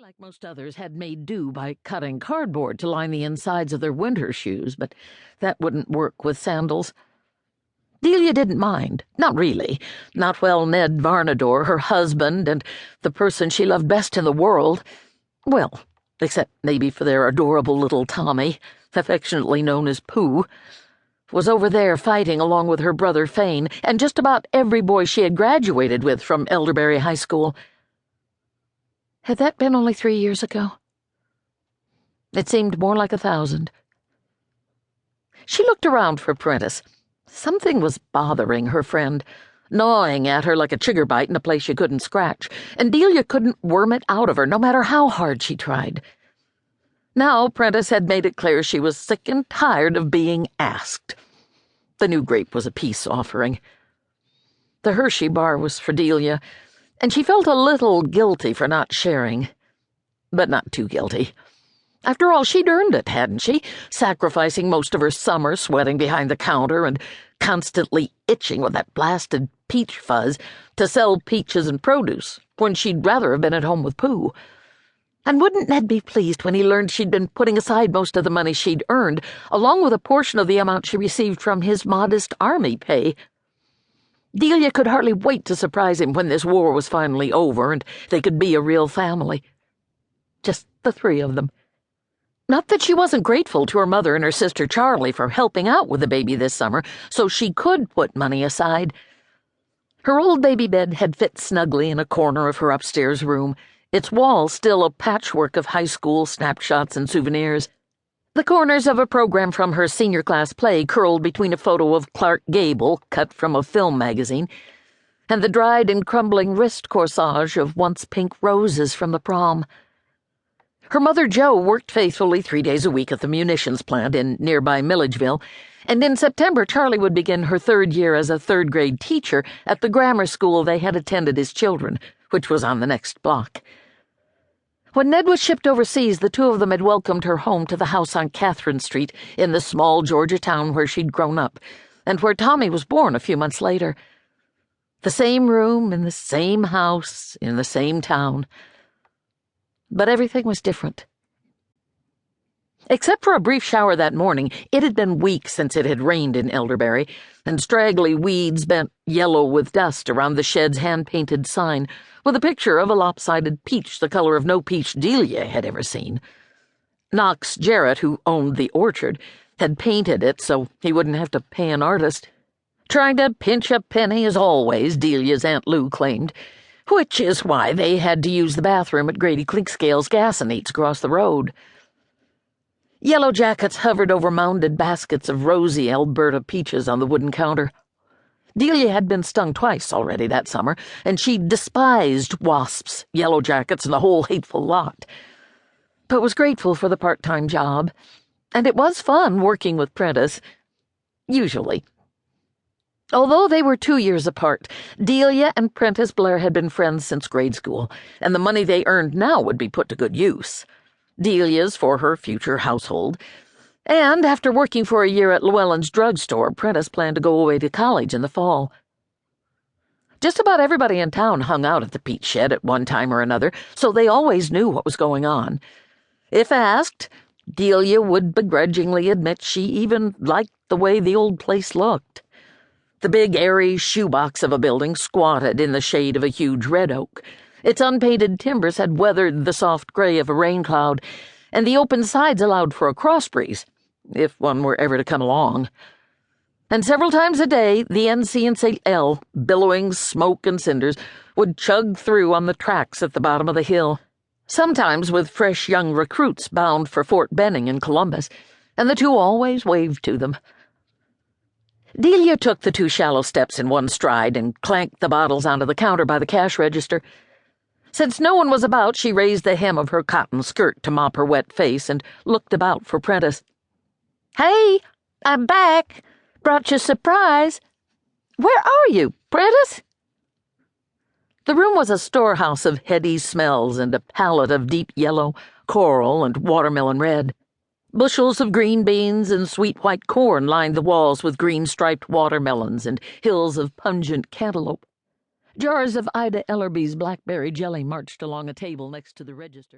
like most others, had made do by cutting cardboard to line the insides of their winter shoes, but that wouldn't work with sandals. Delia didn't mind. Not really. Not while Ned Varnador, her husband, and the person she loved best in the world, well, except maybe for their adorable little Tommy, affectionately known as Pooh, was over there fighting along with her brother Fane and just about every boy she had graduated with from Elderberry High School. Had that been only 3 years ago? It seemed more like 1,000. She looked around for Prentice. Something was bothering her friend, gnawing at her like a chigger bite in a place you couldn't scratch, and Delia couldn't worm it out of her, no matter how hard she tried. Now Prentice had made it clear she was sick and tired of being asked. The new grape was a peace offering. The Hershey bar was for Delia, and she felt a little guilty for not sharing. But not too guilty. After all, she'd earned it, hadn't she? Sacrificing most of her summer sweating behind the counter and constantly itching with that blasted peach fuzz to sell peaches and produce when she'd rather have been at home with Pooh. And wouldn't Ned be pleased when he learned she'd been putting aside most of the money she'd earned, along with a portion of the amount she received from his modest army pay? Delia could hardly wait to surprise him when this war was finally over and they could be a real family. Just the three of them. Not that she wasn't grateful to her mother and her sister Charlie for helping out with the baby this summer, so she could put money aside. Her old baby bed had fit snugly in a corner of her upstairs room, its walls still a patchwork of high school snapshots and souvenirs. The corners of a program from her senior class play curled between a photo of Clark Gable, cut from a film magazine, and the dried and crumbling wrist corsage of once pink roses from the prom. Her mother Jo worked faithfully 3 days a week at the munitions plant in nearby Milledgeville, and in September Charlie would begin her 3rd year as a 3rd-grade teacher at the grammar school they had attended as children, which was on the next block. When Ned was shipped overseas, the two of them had welcomed her home to the house on Catherine Street in the small Georgia town where she'd grown up, and where Tommy was born a few months later. The same room in the same house in the same town. But everything was different. Except for a brief shower that morning, it had been weeks since it had rained in Elderberry, and straggly weeds bent yellow with dust around the shed's hand-painted sign, with a picture of a lopsided peach the color of no peach Delia had ever seen. Knox Jarrett, who owned the orchard, had painted it so he wouldn't have to pay an artist. Trying to pinch a penny as always, Delia's Aunt Lou claimed, which is why they had to use the bathroom at Grady Clinkscale's Gas and Eats across the road. Yellow jackets hovered over mounded baskets of rosy Alberta peaches on the wooden counter. Delia had been stung twice already that summer, and she despised wasps, yellow jackets, and the whole hateful lot, but was grateful for the part-time job, and it was fun working with Prentice, usually. Although they were 2 years apart, Delia and Prentice Blair had been friends since grade school, and the money they earned now would be put to good use. Delia's for her future household, and after working for a year at Llewellyn's drugstore, Prentice planned to go away to college in the fall. Just about everybody in town hung out at the peach shed at one time or another, so they always knew what was going on. If asked, Delia would begrudgingly admit she even liked the way the old place looked. The big, airy shoebox of a building squatted in the shade of a huge red oak. Its unpainted timbers had weathered the soft gray of a rain cloud, and the open sides allowed for a cross breeze, if one were ever to come along. And several times a day, the NC&L, billowing smoke and cinders, would chug through on the tracks at the bottom of the hill, sometimes with fresh young recruits bound for Fort Benning in Columbus, and the two always waved to them. Delia took the 2 shallow steps in one stride and clanked the bottles onto the counter by the cash register. Since no one was about, she raised the hem of her cotton skirt to mop her wet face and looked about for Prentice. "Hey, I'm back. Brought you a surprise. Where are you, Prentice?" The room was a storehouse of heady smells and a palette of deep yellow, coral, and watermelon red. Bushels of green beans and sweet white corn lined the walls with green-striped watermelons and hills of pungent cantaloupe. Jars of Ida Ellerby's blackberry jelly marched along a table next to the register.